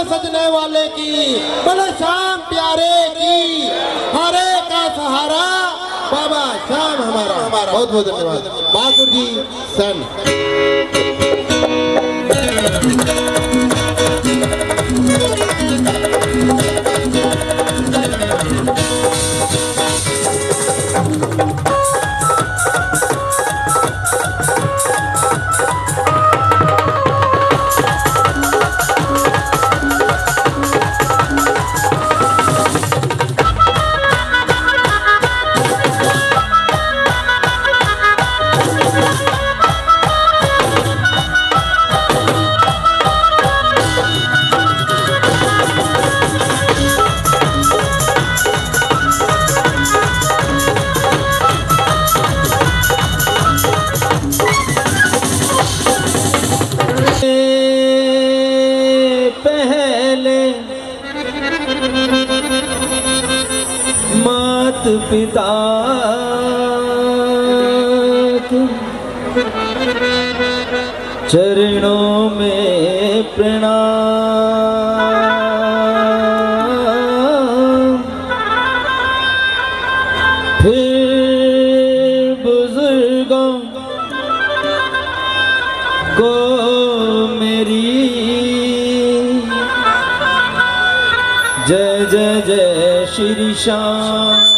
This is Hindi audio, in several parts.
सजने वाले की, बोले श्याम प्यारे की, हरे का सहारा बाबा श्याम हमारा। बहुत बहुत धन्यवाद। बहादुर जी सन। पिता के चरणों में प्रणाम, फिर बुजुर्गों को मेरी जय जय जय श्री श्याम।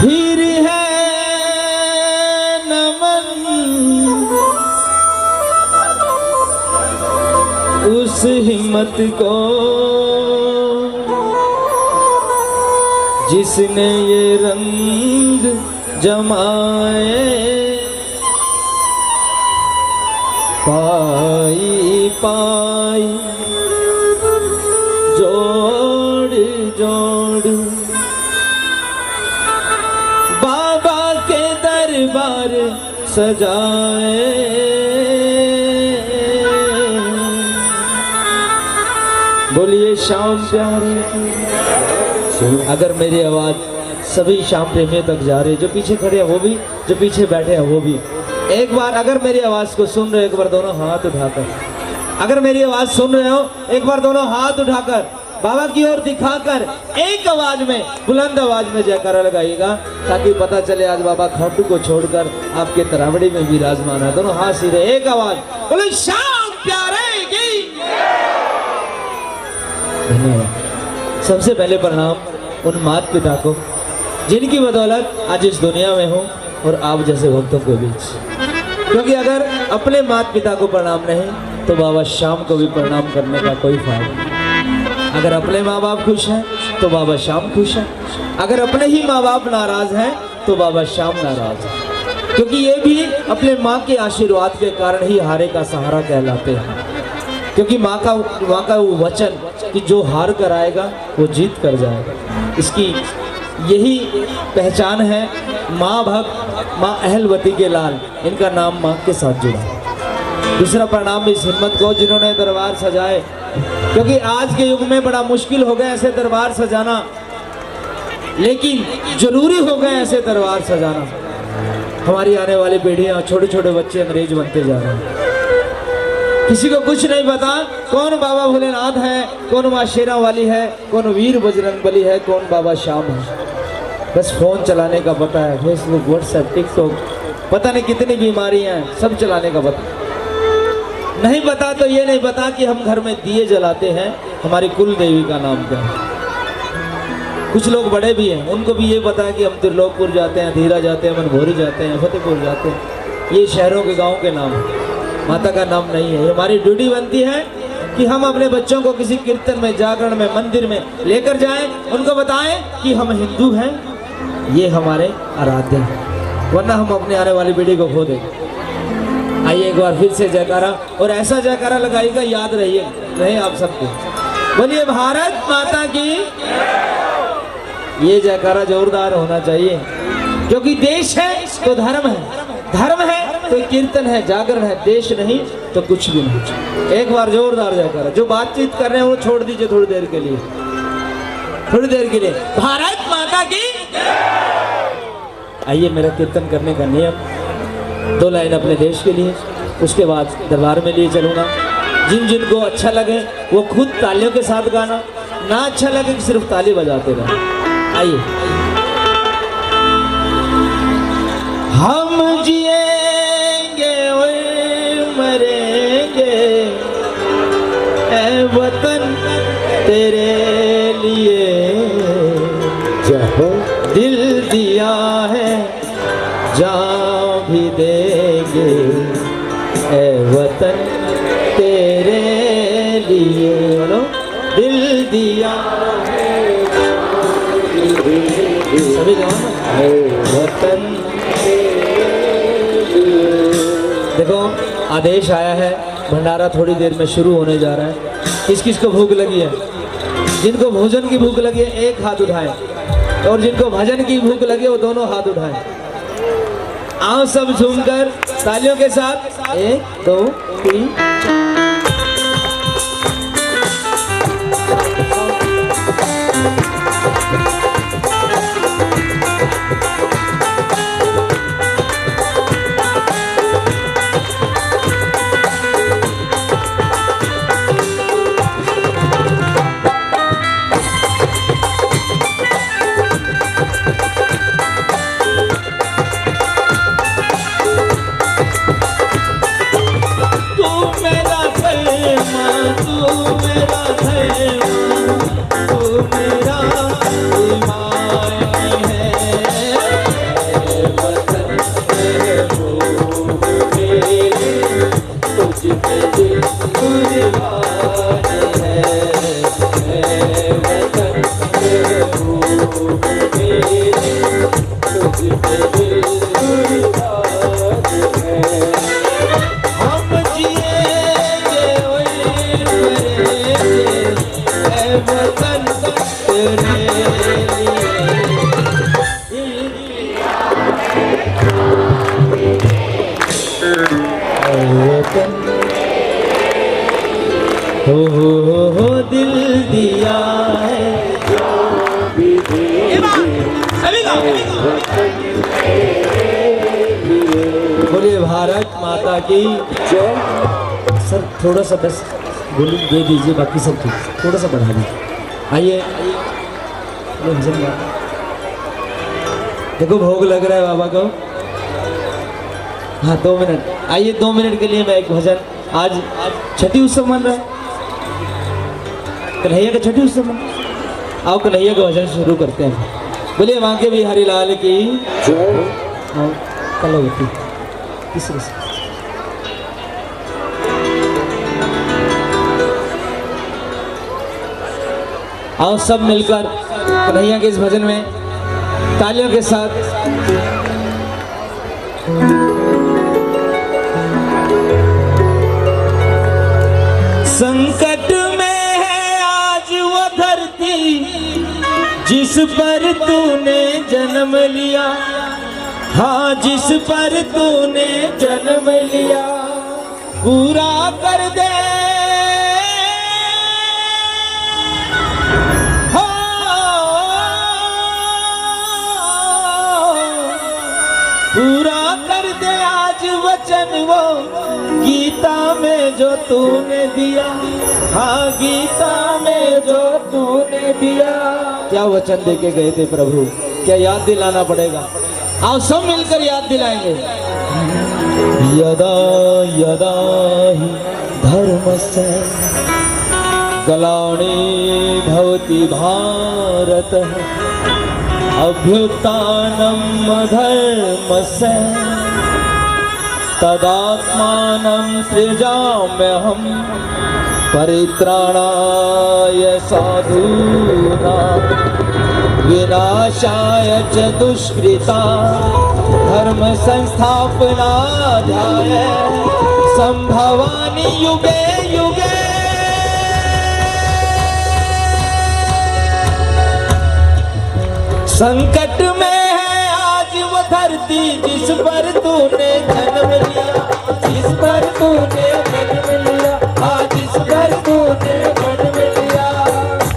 फिर है नमन उस हिम्मत को जिसने ये रंग जमाए, पाई पाई जोड़ जोड़ बाबा के दरबार सजाए। बोलिए श्याम प्यारे की। अगर मेरी आवाज सभी श्याम प्रेमियों तक जा रही है, जो पीछे खड़े हैं वो भी, जो पीछे बैठे हैं वो भी, एक बार अगर मेरी आवाज को सुन रहे हो, एक बार दोनों हाथ उठाकर, अगर मेरी आवाज सुन रहे हो एक बार दोनों हाथ उठाकर बाबा की ओर दिखाकर एक आवाज में, बुलंद आवाज में जयकारा लगाइएगा, ताकि पता चले आज बाबा खाटू को छोड़कर आपके तरावड़ी में विराजमान है। दोनों हाथ सीधे, एक आवाज, बोले श्याम प्यारे की। धन्यवाद। सबसे पहले प्रणाम उन माता पिता को जिनकी बदौलत आज इस दुनिया में हूँ और आप जैसे भक्तों के बीच। क्योंकि अगर अपने माता पिता को प्रणाम नहीं तो बाबा श्याम को भी प्रणाम करने का कोई फायदा नहीं। अगर अपने माँ बाप खुश हैं तो बाबा श्याम खुश हैं, अगर अपने ही माँ बाप नाराज हैं तो बाबा श्याम नाराज है। क्योंकि ये भी अपने माँ के आशीर्वाद के कारण ही हारे का सहारा कहलाते हैं। क्योंकि माँ का वो वचन कि जो हार कर आएगा वो जीत कर जाएगा, इसकी यही पहचान है। माँ भक्त, माँ अहलवती के लाल, इनका नाम माँ के साथ जुड़ा। दूसरा प्रणाम इस हिम्मत को जिन्होंने दरबार सजाए, क्योंकि आज के युग में बड़ा मुश्किल हो गया ऐसे दरबार सजाना, लेकिन जरूरी हो गया ऐसे दरबार सजाना। हमारी आने वाली पीढ़ियां, छोटे छोटे बच्चे अंग्रेज बनते जा रहे हैं। किसी को कुछ नहीं पता कौन बाबा भोलेनाथ है, कौन माँ शेरा वाली है, कौन वीर बजरंगबली है, कौन बाबा श्याम है। बस फोन चलाने का पता है, फेसबुक, व्हाट्सएप, टिकटॉक, पता नहीं कितनी बीमारियां हैं, सब चलाने का पता नहीं। पता तो ये नहीं पता कि हम घर में दिए जलाते हैं, हमारी कुल देवी का नाम क्या है। कुछ लोग बड़े भी हैं, उनको भी ये पता है कि हम त्रिलोकपुर जाते हैं, धीरा जाते हैं, मनभोरी जाते हैं, फतेहपुर जाते हैं। ये शहरों के गाँव के नाम है, माता का नाम नहीं है। हमारी ड्यूटी बनती है कि हम अपने बच्चों को किसी कीर्तन में, जागरण में, मंदिर में लेकर जाएं, उनको बताएं कि हम हिंदू हैं, ये हमारे आराध्य हैं, वरना हम अपने आने वाली पीढ़ी को खो देंगे। आइए एक बार फिर से जयकारा, और ऐसा जयकारा लगाइएगा याद रहे आप सबको। बोलिए भारत माता की। ये जयकारा जोरदार होना चाहिए, क्योंकि देश है तो धर्म है, धर्म है तो कीर्तन है, जागरण है। देश नहीं तो कुछ भी नहीं। एक बार जोरदार जयकारा। जो बातचीत कर रहे हैं वो छोड़ दीजिए थोड़ी देर के लिए, थोड़ी देर के लिए। भारत माता की। आइए, मेरा कीर्तन करने का नियम, 2 लाइन अपने देश के लिए, उसके बाद दरबार में लिए चलूँगा। जिन जिनको अच्छा लगे वो खुद तालियों के साथ गाना, ना अच्छा लगे कि सिर्फ ताली बजाते रहे। आइए। हम जिएंगे और मरेंगे ऐ वतन तेरे लिए, दिल दिया है जान भी देंगे ऐ वतन तेरे लिए। बोलो, दिल दिया है सभी जवान वतन। देखो आदेश आया है, भंडारा थोड़ी देर में शुरू होने जा रहा है। किस किस को भूख लगी है? जिनको भोजन की भूख लगी है एक हाथ उठाएं, और जिनको भजन की भूख लगी है वो दोनों हाथ उठाएं। आओ सब झूमकर तालियों के साथ 1 2 3। हो दिल दिया है बोलिए भारत माता की जय। सर थोड़ा सा बस वॉल्यूम दे दीजिए, बाकी सब ठीक, थोड़ा सा बढ़ा दीजिए। आइए देखो भोग लग रहा है बाबा को। हाँ 2 मिनट, आइए 2 मिनट के लिए मैं एक भजन। आज छठी उत्सव मन रहा है, कन्हैया का छठी उत्सव मन। आओ कन्हैया का भजन शुरू करते हैं। बोलिए माँ के बिहारी लाल की जय। आओ कलावती तीसरे से। आओ सब मिलकर कन्हैया के इस भजन में तालियों के साथ। संकट में है आज वो धरती जिस पर तूने जन्म लिया, हाँ जिस पर तूने जन्म लिया, पूरा कर दे पूरा कर दे आज वचन वो गीता में जो तूने दिया, हाँ गीता में जो तूने दिया। क्या वचन दे के गए थे प्रभु, क्या याद दिलाना पड़ेगा? आओ सब मिलकर याद दिलाएंगे। यदा यदा ही धर्मस्य ग्लानि भवति भारत अभ्युत्थानम् अधर्मस्य तदात्मानं सृजाम्यहम् परित्राणाय साधूनां विनाशाय च दुष्कृता धर्म संस्थापनार्थाय संभवामि युगे युगे। संकट में है आज वो धरती जिस पर तूने जन्म लिया, जिस पर तूने जन्म लिया, आज जिस पर तूने जन्म लिया,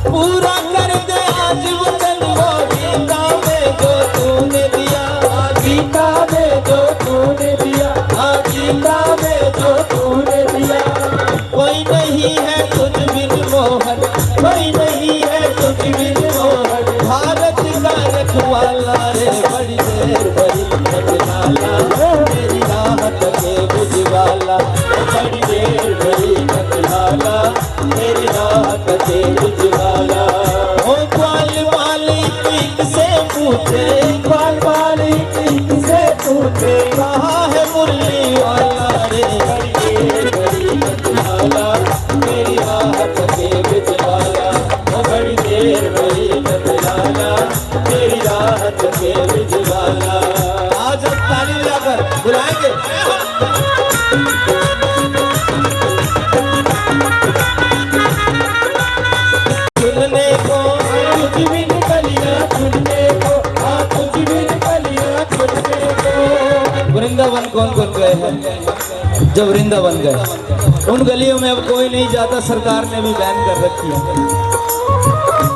पूरा कर दे आज वचन वो गीता में जो तूने दिया, गीता में जो तूने दिया, किसे पूछे, इकबाल वाली किसे पूछे, कहाँ है मुरली वाला रे, बड़ी नंदलाला मेरी आहट के बिजवाला, वो बड़ी देर बड़ी नंदलाला मेरी आहट के बिजवाला। आज हम ताली मिलाकर बुलाएंगे। चुनने को कुछ भी निकलिया, चुनने को कुछ भी निकलिया, चुनने को। वृंदावन कौन कौन गए हैं? जब वृंदावन गए उन गलियों में अब कोई नहीं जाता, सरकार ने भी बैन कर रखी है।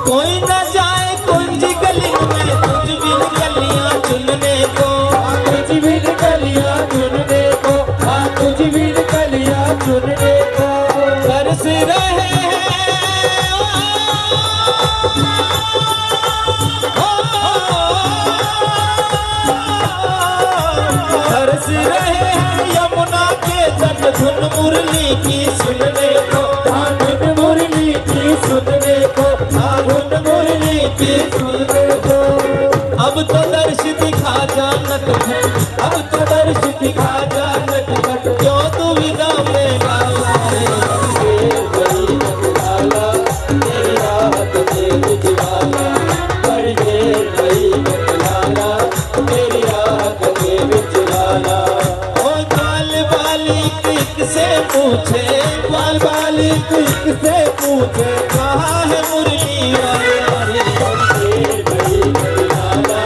कोई न जाए कुंज गली में, कुछ भी निकलिया चुनने को, कुछ भी निकलिया चुनने को, कुछ भी निकलिया चुनने को। तरस रहे हैं तरस रहे हैं यमुना के तट, धुन मुरली की सुनने को, धुन मुरली की सुनने को, धुन मुरली की सुनने को। अब तो दर्श दिखा जानत है, अब तो दर्श दिखा जानत है, क्यों दुविधा में बाबा रे, बड़ी नंदलाला तेरी राहत के बिजवाला, बड़ी देर बड़ी नंदलाला तेरी राहत के बिजवाला। ओ काल बाली किससे पूछे, काल बाली किससे पूछे, कहाँ है मुरली वाला रे, बड़ी बड़ी नंदलाला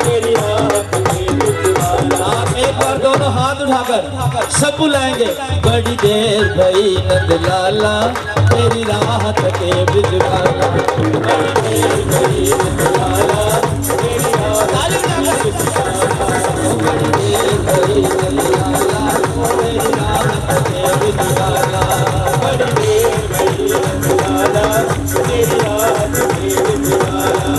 तेरी राहत के बिजवाला। आप एक बार दोनों हाथ उठाकर सब बुलाएंगे, बड़ी देर भई नंदलाला तेरी राहत के बिजवाला, बड़ी देर भई नंदलाला तेरी राहत के बिजवाला, बड़ी देर भई नंदलाला तेरी राहत के बिजवाला, बड़ी देर भई नंदलाला तेरी राहत के बिजवाला।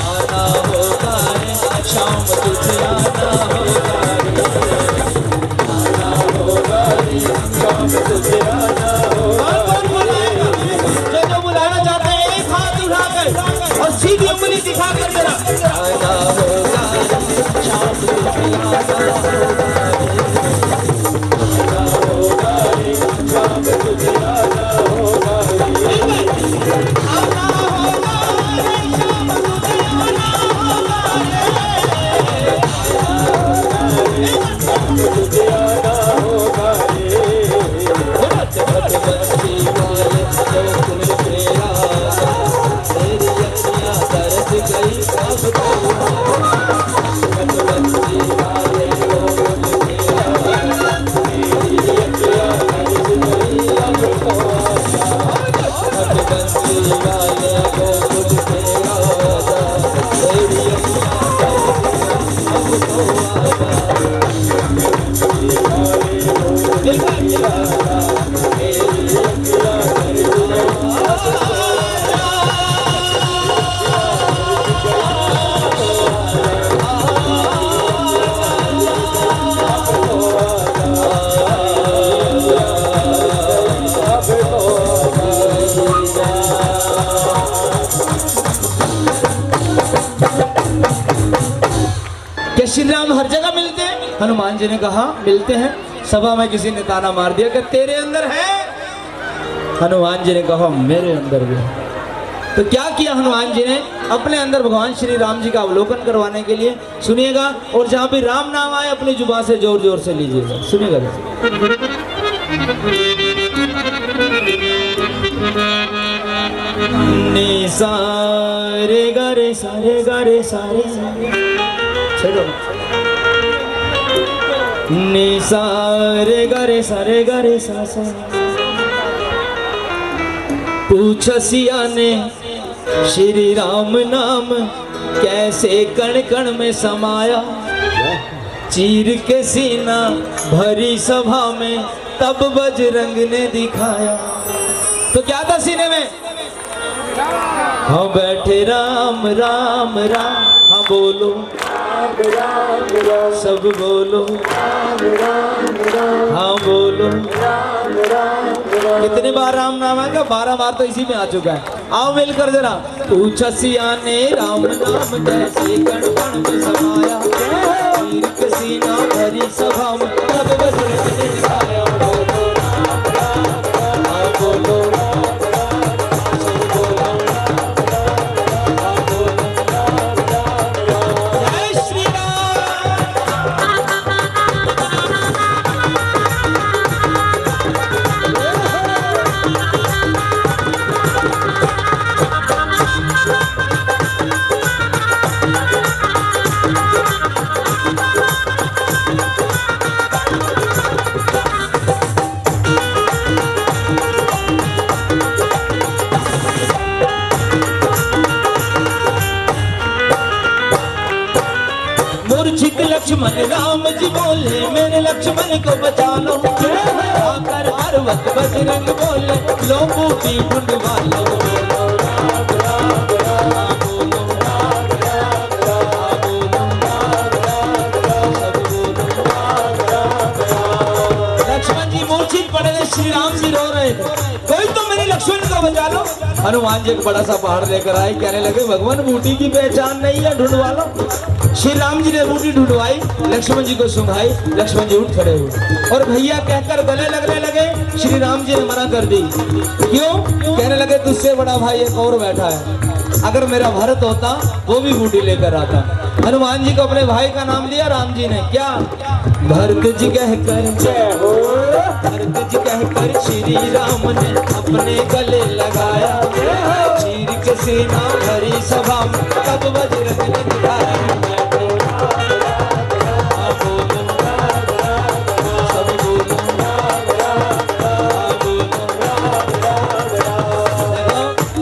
आना होगा रे शाम तुझे आना होगा रे, आना होगा रे शाम तुझे आना होगा। कौन बुलाएगा? जो बुलाना चाहते हैं एक हाथ उठाकर और सीधी उंगली दिखाकर मेरा, आना होगा रे शाम तुझे आना होगा रे, आना होगा रे शाम तुझे आना होगा रे, आना होगा रे शाम तुझे आना होगा रे, तुझे आना होगा रे। भट बंसी वाले जो तुम तेरा, तेरी अखियाँ तरस गई अब तो, भट बंसी वाले जो तुम तेरा, तेरी अखियाँ तरस गई अब तो, भट बंसी वाले जो तुम तेरा, तेरी अखियाँ तरस गई अब तो। क्या श्री राम हर जगह मिलते हैं? हनुमान जी ने कहा मिलते हैं। सभा में किसी ने ताना मार दिया कि तेरे अंदर है, हनुमान जी ने कहा मेरे अंदर भी है। तो क्या किया हनुमान जी ने? अपने अंदर भगवान श्री राम जी का अवलोकन करवाने के लिए, सुनिएगा, और जहाँ भी राम नाम आए अपनी जुबान से जोर जोर से लीजिएगा, सुनिएगा। नी सारे गरे सारे गरे सारे छोड़ो, नी सारे गरे सारे गरे सा सा। पूछ सिया ने श्री राम नाम कैसे कण कण में समाया, चीर के सीना भरी सभा में तब बजरंग ने दिखाया। तो क्या था सीने में? हाँ बैठे राम राम राम, हाँ बोलो राम राम राम, सब बोलो राम राम राम, हाँ बोलो राम राम कितनी बार राम नाम आएगा? 12 बार तो इसी में आ चुका है। आओ मिलकर जरा। पूछा सिया ने राम नाम जैसे कण कण में समाया, वीर के सीना भरी सभा में तब बजरंग ने गाया। बोलो राम राम राम, बोलो राम राम राम, बोलो राम राम राम, बोलो राम राम राम। जय श्री राम। मूर्छित लक्ष्मण राम जी बोले, मेरे लक्ष्मण को बचा लो। आकर हर वक्त बजरंग बोले, लो बूटी ढूंढवा लो। बोलो राम राम राम, बोलो राम राम राम, बोलो राम राम राम, सब बोलो राम राम राम। लक्ष्मण जी मूर्छित पड़ गए, श्री राम जी रो रहे थे। कोई तो मेरे लक्ष्मण को बचा लो। हनुमान जी एक बड़ा सा पहाड़ लेकर आए, कहने लगे भगवान बूटी की पहचान नहीं है, ढूंढवा लो। श्री राम जी ने बूटी ढूंढवाई, लक्ष्मण जी को सुंघाई, लक्ष्मण जी उठ खड़े हुए और भैया कहकर गले लगने लगे। श्री राम जी ने मना कर दी। क्यों? कहने लगे तुझसे बड़ा भाई एक और बैठा है, अगर मेरा भरत होता वो भी बूटी लेकर आता। हनुमान जी को अपने भाई का नाम दिया राम जी ने, क्या? भरत जी कहकर, जय हो भरत जी कहकर श्री राम ने अपने गले लगाया। चीर के सीना भरी सभा में तब बजरंग ने गाया।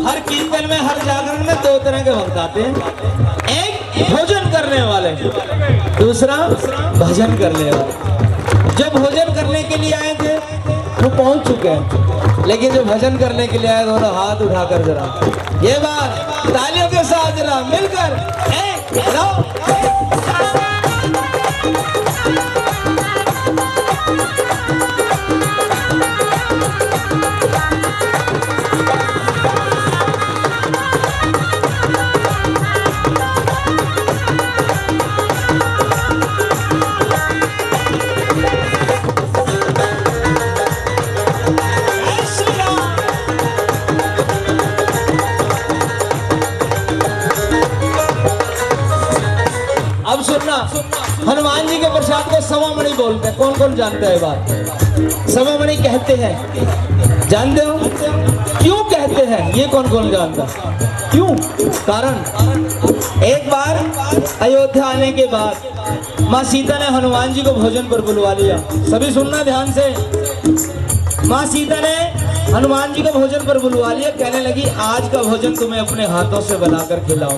हर कीर्तन में, हर जागरण में दो तरह के भक्त आते हैं। एक भोजन करने वाले, दूसरा भजन करने वाले। जो भोजन करने के लिए आए थे वो पहुंच चुके हैं, लेकिन जो भजन करने के लिए आए दोनों हाथ उठाकर जरा ये बात तालियों के साथ जरा मिलकर हनुमान जी के प्रसाद को सवामणि बोलते हैं। कौन कौन जानता है बात? सवामणि कहते हैं, जानते हो क्यों कहते हैं? ये कौन कौन जानता? क्यों? कारण एक बार अयोध्या आने के बाद माँ सीता ने हनुमान जी को भोजन पर बुलवा लिया। सभी सुनना ध्यान से। माँ सीता ने हनुमान जी को भोजन पर बुलवा लिया, कहने लगी आज का भोजन तुम्हें अपने हाथों से बनाकर खिलाओ।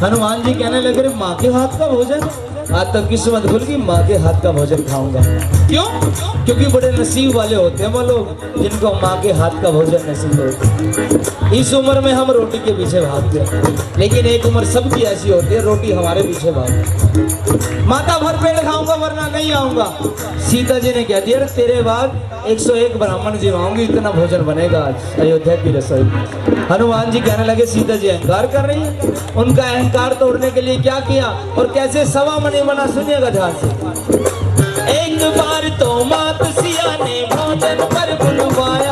हनुमान जी कहने लगे माँ के हाथ का भोजन? आज तक किस्मत खुल गई, माँ के हाथ का भोजन खाऊंगा। क्यों? क्योंकि बड़े नसीब वाले होते हैं वो लोग जिनको माँ के हाथ का भोजन नसीब होता है। इस उम्र में हम रोटी के पीछे भागते हैं, लेकिन एक उम्र सबकी ऐसी होती है रोटी हमारे पीछे भागती। माता भर पेट खाऊंगा वरना नहीं आऊंगा। सीता जी ने कह दिया तेरे बाद 101 ब्राह्मण जिवाऊंगी, इतना भोजन बनेगा आज अयोध्या की रसोई। हनुमान जी कहने लगे सीता जी अहंकार कर रही है। उनका अहंकार तोड़ने के लिए क्या किया और कैसे सवामणि बना, सुनिएगा ध्यान से। एक बार तो मात सिया ने भोजन पर बुलवाया,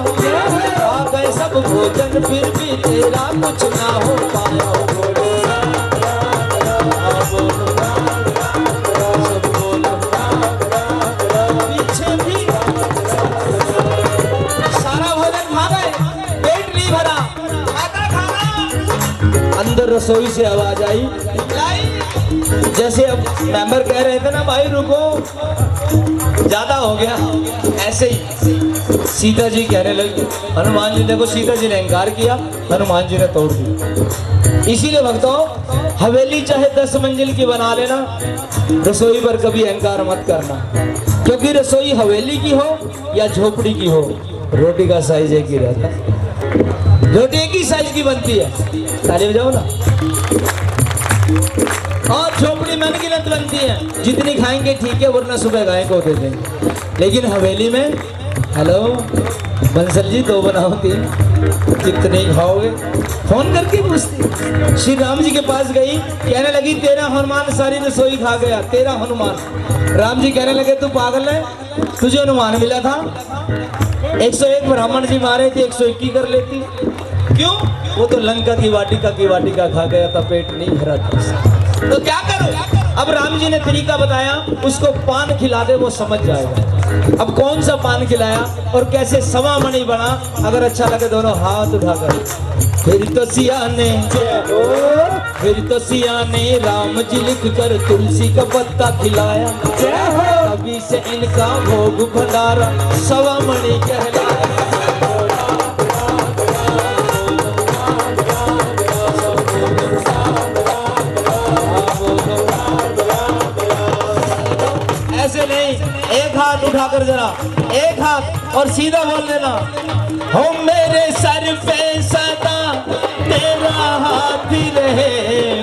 आ गए सब भोजन फिर भी तेरा कुछ ना हो पाया। बोलो राम राम राम, बोलो राम राम राम, सब बोलो राम राम राम। पीछे भी सारा भोजन खा गए, पेट नहीं भरा, अंदर रसोई से आवाज आई, जैसे अब मेंबर कह रहे थे ना भाई रुको ज्यादा हो गया, ऐसे ही सीता जी कहने लगी। हनुमान जी देखो सीता जी ने अहंकार किया, हनुमान जी ने तोड़ दिया। इसीलिए भक्तों हवेली चाहे 10 मंजिल की बना लेना, रसोई पर कभी अहंकार मत करना, क्योंक't रसोई हवेली की हो या झोपड़ी की हो रोटी का साइज एक ही रहता है। रोटी एक ही साइज की बनती है, ताली बजाओ ना। और झोपड़ी मन की लत बनती है, जितनी खाएंगे ठीक है वरना सुबह गाय को दे देंगे। लेकिन हवेली में हेलो बंसल जी 2 बनाओ 3, कितने खाओगे? फोन करके पूछती। श्री राम जी के पास गई, कहने लगी तेरा हनुमान सारी रसोई खा गया, तेरा हनुमान। राम जी कहने लगे तू पागल है, तुझे हनुमान मिला था, 101 ब्राह्मण जी मारे थे, 121 कर लेती। क्यों? वो तो लंका की वाटिका खा गया था, पेट नहीं भरा था उसका। तो क्या करो? अब राम जी ने तरीका बताया, उसको पान खिला दे, वो समझ जाएगा। अब कौन सा पान खिलाया और कैसे सवा मणि बना, अगर अच्छा लगे दोनों हाथ उठाकर। फिर तो सिया ने राम जी लिख कर तुलसी का पत्ता खिलाया, अभी से इनका भोग भंडारा सवा मणि कहलाया। ऐसे नहीं, एक हाथ उठाकर जरा, एक हाथ और सीधा बोल देना, हो मेरे सर पे सदा तेरा हाथ ही रहे,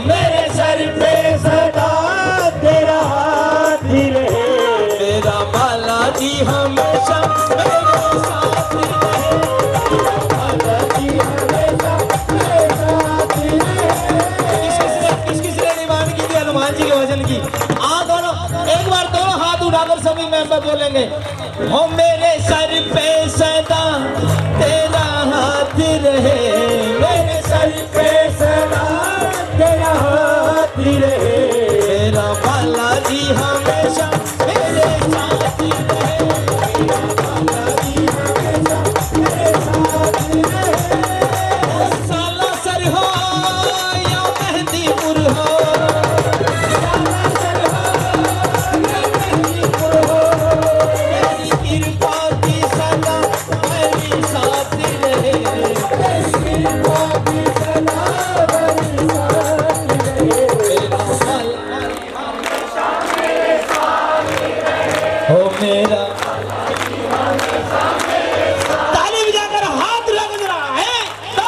मेरे सर पे सदा तेरा हाथ ही रहे, मेरा बालाजी हमेशा मेरे साथ ही रहे, बालाजी हमेशा मेरे साथ ही रहे। किस ने निमान की थी हनुमान जी के वजन की? एक बार दोनों हाथ उठाकर सभी मेंबर बोलेंगे, हो मेरे सर पे सदा तेरा हाथ रहे, मेरे सर पे सदा तेरा हाथ रहे, मेरा बालाजी हमेशा मेरे साथ रहे, मेरा बालाजी हमेशा मेरे साथ रहे। साला सर हो या मेहंदीपुर हो, ताली बजाकर हाथ लग रहा है तो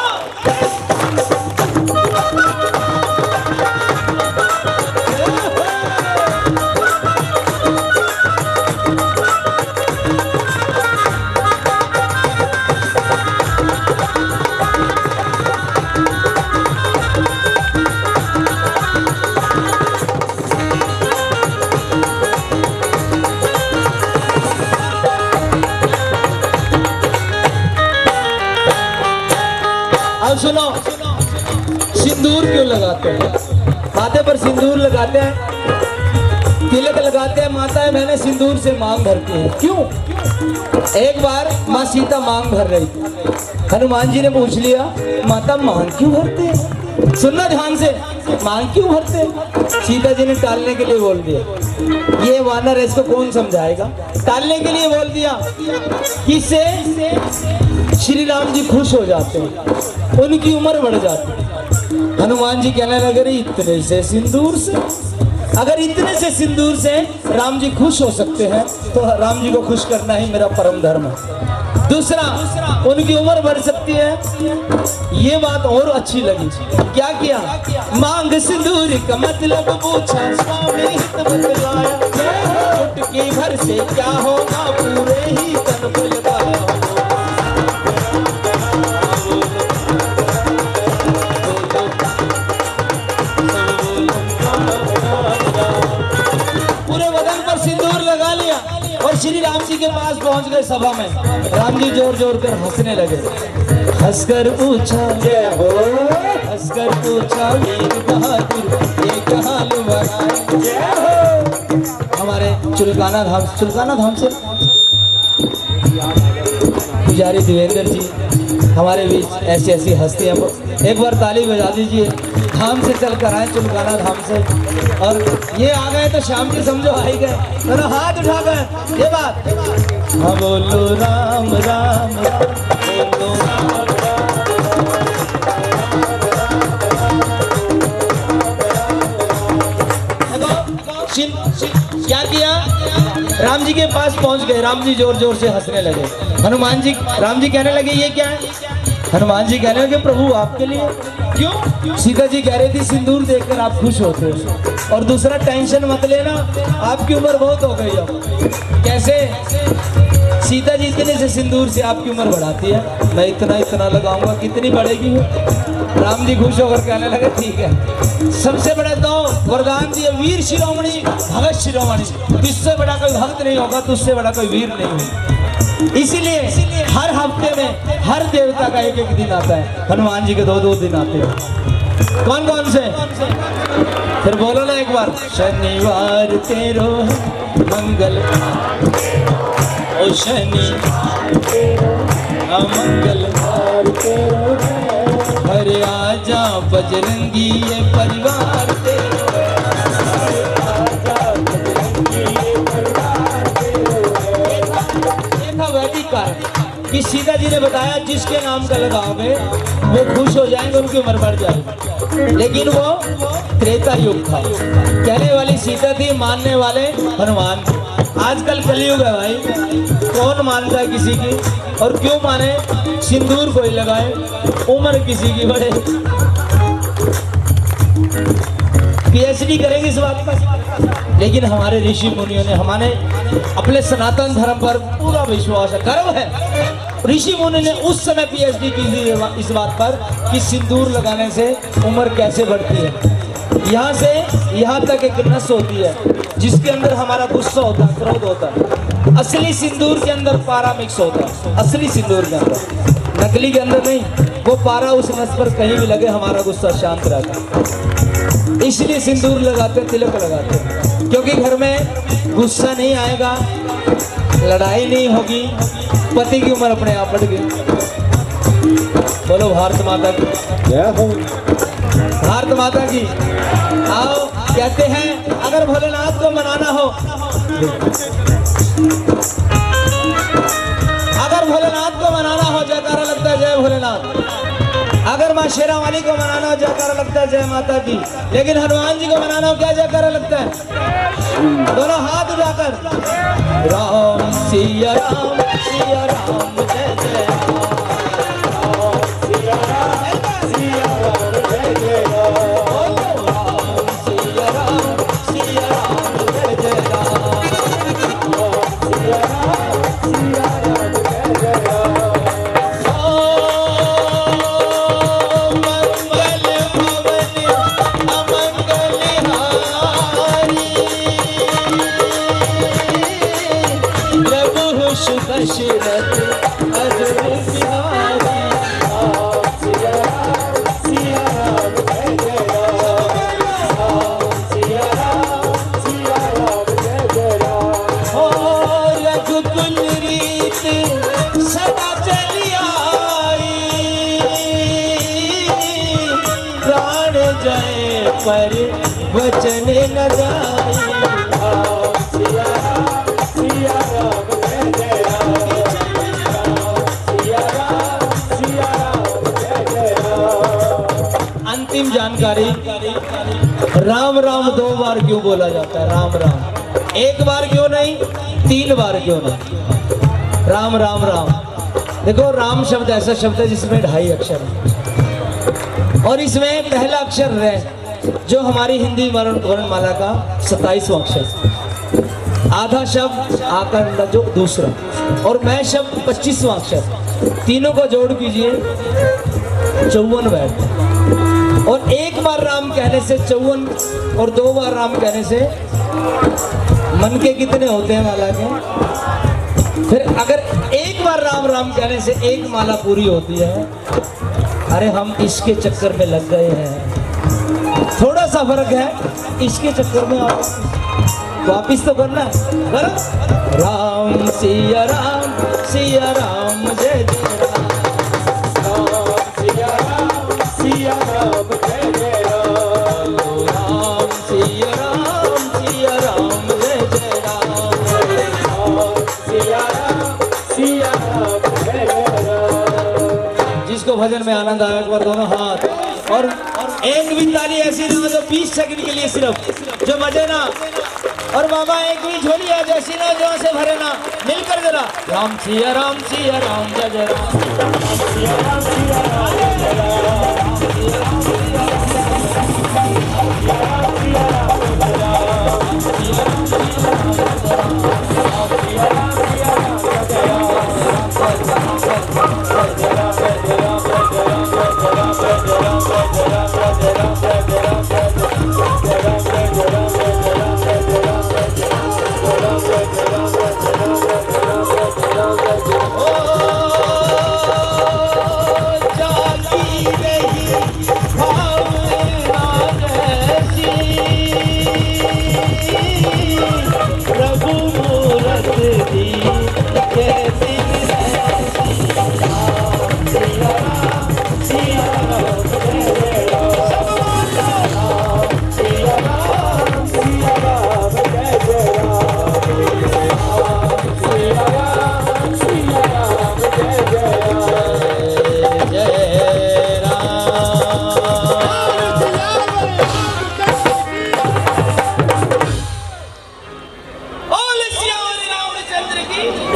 अब सुनो, सिंदूर क्यों लगाते हैं? माथे पर सिंदूर लगाते हैं, तिलक लगाते हैं, माताएं मैंने सिंदूर से मांग भरती हैं। क्यों? एक बार माँ सीता मांग भर रही थी, हनुमान जी ने पूछ लिया माता मांग क्यों भरते हैं? सुनना ध्यान से, मांग क्यों भरते हैं? सीता जी ने टालने के लिए बोल दिया, ये वानर है, इसको कौन समझाएगा? टालने के लिए बोल दिया, किससे? श्री राम जी खुश हो जाते हैं, उनकी उम्र बढ़ जाती है। हनुमान जी कहने लगे इतने से सिंदूर से, अगर इतने से सिंदूर से राम जी खुश हो सकते हैं तो राम जी को खुश करना ही मेरा परम धर्म है। दूसरा, उनकी उम्र बढ़ सकती है, ये बात और अच्छी लगी। क्या किया? मांग सिंदूर का मतलब पूछा, स्वामी हित बतलाया, चुटकी भर से क्या होगा, पूरे ही तन को लगाया। और श्री राम जी के पास पहुंच गए सभा में। राम जी जोर जोर कर हंसने लगे, हंसकर पूछा जय हो, हंसकर पूछा वीर बहादुर ये कहाल बनाए जय हो। हमारे चुलकाना धाम से पुजारी देवेंद्र जी हमारे बीच ऐसी ऐसी हस्तियां, एक बार ताली बजा दीजिए। धाम से चल कर आए, चुलकाना धाम से, और ये आ गए तो शाम जी समझो आ ही गए, दोनों हाथ उठा गए। ये बात, हाँ बोलो राम राम बोलो राम क्या किया? राम जी के पास पहुंच गए, राम जी जोर जोर से हंसने लगे। हनुमान जी, राम जी कहने लगे ये क्या है? हनुमान जी कहने लगे प्रभु आपके लिए। क्यों? सीता जी कह रही थी सिंदूर देखकर आप खुश होते हो, और दूसरा टेंशन मत लेना, आपकी उम्र बहुत हो गई अब। कैसे? सीता जी इतने से सिंदूर से आपकी उम्र बढ़ाती है, मैं इतना इतना लगाऊंगा, कितनी बढ़ेगी? राम जी खुश होकर कहने लगे ठीक है। सबसे बड़ा तो वरदान दिए वीर शिरोमणि भगत शिरोमणि, तुझसे बड़ा कोई भक्त नहीं होगा, तुझसे बड़ा कोई वीर नहीं होगा। इसीलिए हर हफ्ते में हर देवता का एक एक दिन आता है, हनुमान जी के दो दो दिन आते हैं। कौन कौन से? फिर बोलो ना एक बार। शनिवार तेरो मंगल ओ शनि मंगलवार तेरो, अरे आजा बजरंगी ये परिवार तेरो, आजा बजरंगी ये परिवार तेरो। देखा वैदिक कारण कि सीता जी ने बताया जिसके नाम का लगाओगे वो खुश हो जाएंगे, उनकी उम्र बढ़ जाएगी। लेकिन वो त्रेता युग था, कहने वाली सीता थी, मानने वाले हनुमान। आजकल कलयुग है भाई, कौन मानता है किसी की? और क्यों माने? सिंदूर कोई लगाए, उम्र किसी की बढ़े। पीएचडी करेंगे इस बात पर, लेकिन हमारे ऋषि मुनियों ने हमारे अपने सनातन धर्म पर पूरा विश्वास है, गर्व है। ऋषि मुनि ने उस समय पीएचडी की थी इस बात पर कि सिंदूर लगाने से उम्र कैसे बढ़ती है। यहाँ से यहाँ तक एक नस होती है जिसके अंदर हमारा गुस्सा होता है, क्रोध होता है। असली सिंदूर के अंदर पारा मिक्स होता है, असली सिंदूर के अंदर, नकली के अंदर नहीं। वो पारा उस नस पर कहीं भी लगे हमारा गुस्सा शांत रहता है। इसलिए सिंदूर लगाते, तिलक लगाते, क्योंकि घर में गुस्सा नहीं आएगा, लड़ाई नहीं होगी, पति की उम्र अपने आप बढ़ गई। बोलो भारत माता की जय हो, भारत माता की। आओ, कहते हैं अगर भोलेनाथ को मनाना हो, अगर भोलेनाथ को मनाना हो जयकारा लगता है जय भोलेनाथ। अगर माँ शेरा वाली को मनाना हो जयकारा लगता है जय माता की। लेकिन हनुमान जी को मनाना हो क्या जयकारा लगता है? दोनों हाथ उठाकर राम सिया राम सिया राम जय जय राम, सिया राम सिया राम जय जय राम, राम सिया राम सिया राम जय जय राम, सिया राम सिया राम जय जय राम। दशरथ अजर बिहारी, सिया राम सिया राम जय जय राम, सिया राम सिया राम जय जय राम। हो रघुकुल रीत सदा चली आई, प्राण जाए पर वचन न जाए, सिया राम सिया राम जय जय राम, सिया राम सिया राम जय जय राम। अंतिम जानकारी, राम राम 2 बार क्यों बोला जाता है? राम राम 1 बार क्यों नहीं, 3 बार क्यों नहीं? राम राम राम। देखो, राम शब्द ऐसा शब्द है जिसमें 2.5 अक्षर है, और इसमें पहला अक्षर रे, जो हमारी हिंदी वर्णमाला का 27वां अक्षर, आधा शब्द आकर जो दूसरा, और मैं शब्द 25वां अक्षर, तीनों को जोड़ कीजिए 54 बैठते। और 1 बार राम कहने से 54 और 2 बार राम कहने से मन के कितने होते हैं माला के? फिर अगर 1 बार राम राम कहने से 1 माला पूरी होती है। अरे हम इसके चक्कर में लग गए हैं, थोड़ा सा फर्क है, इसके चक्कर में आप वापिस तो करना है। राम सिया राम जय जय राम, राम सिया राम जय जय राम, राम सिया राम जय जय राम, राम सिया राम जय जय राम। जिसको भजन में आनंद आया एक बार दोनों हाथ, और एक भी ताली ऐसी ना जो 20 सेकंड के लिए सिर्फ, जो मजे ना। और बाबा एक भी झोली है जैसी ना जो से भरे ना, मिलकर जरा राम सिया राम जय जय राम, सिया राम सिया राम जय जय राम, सिया राम सिया राम जय जय राम।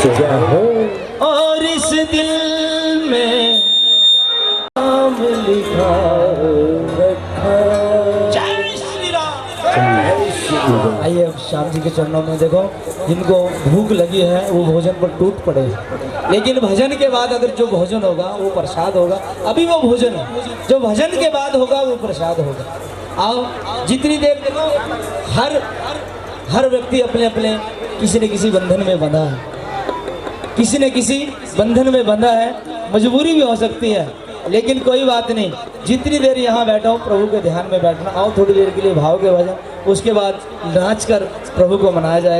जगह हो और इस दिल में नाम लिखा रखा। जय श्री राम। आइए अब श्याम जी के चरणों में देखो, जिनको भूख लगी है वो भोजन पर टूट पड़े, लेकिन भजन के बाद अगर जो भोजन होगा वो प्रसाद होगा। अभी वो भोजन है, जो भजन के बाद होगा वो प्रसाद होगा। आओ, जितनी देर देखो, हर व्यक्ति अपने अपने किसी न किसी बंधन में बंधा है, किसी न किसी बंधन में बंधा है। मजबूरी भी हो सकती है, लेकिन कोई बात नहीं। जितनी देर यहाँ बैठा हूँ प्रभु के ध्यान में बैठना। आओ थोड़ी देर के लिए भाव के भजन, उसके बाद नाच कर प्रभु को मनाया जाएगा।